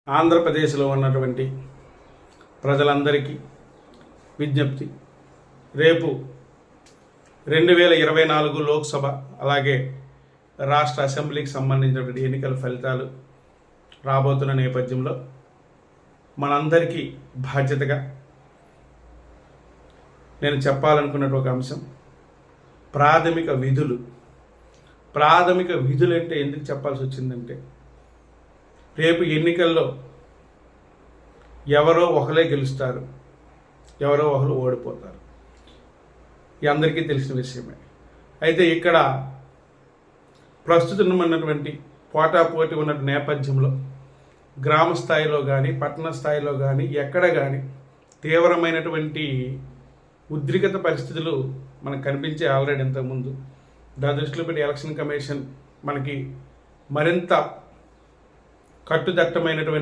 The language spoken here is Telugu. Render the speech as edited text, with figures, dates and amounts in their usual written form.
ఆంధ్రప్రదేశ్లో ఉన్నటువంటి ప్రజలందరికీ విజ్ఞప్తి. రేపు 2024 లోక్సభ అలాగే రాష్ట్ర అసెంబ్లీకి సంబంధించినటువంటి ఎన్నికల ఫలితాలు రాబోతున్న నేపథ్యంలో మనందరికీ బాధ్యతగా నేను చెప్పాలనుకున్నటువంటి ఒక అంశం ప్రాథమిక విధులు. ప్రాథమిక విధులు అంటే ఎందుకు చెప్పాల్సి వచ్చిందంటే, రేపు ఎన్నికల్లో ఎవరో ఒకరే గెలుస్తారు, ఎవరో ఒకరు ఓడిపోతారు. ఇది అందరికీ తెలిసిన విషయమే. అయితే ఇక్కడ ప్రస్తుతం ఉన్నటువంటి పోటాపోటీ ఉన్న నేపథ్యంలో గ్రామ స్థాయిలో కానీ పట్టణ స్థాయిలో కానీ ఎక్కడ కానీ తీవ్రమైనటువంటి ఉద్రిక్తత పరిస్థితులు మనకు కనిపించే ఆల్రెడీ ఇంతకుముందు. దాని దృష్టిలో పెట్టి ఎలక్షన్ కమిషన్ మనకి మరింత కట్టుదట్టమైనటువంటి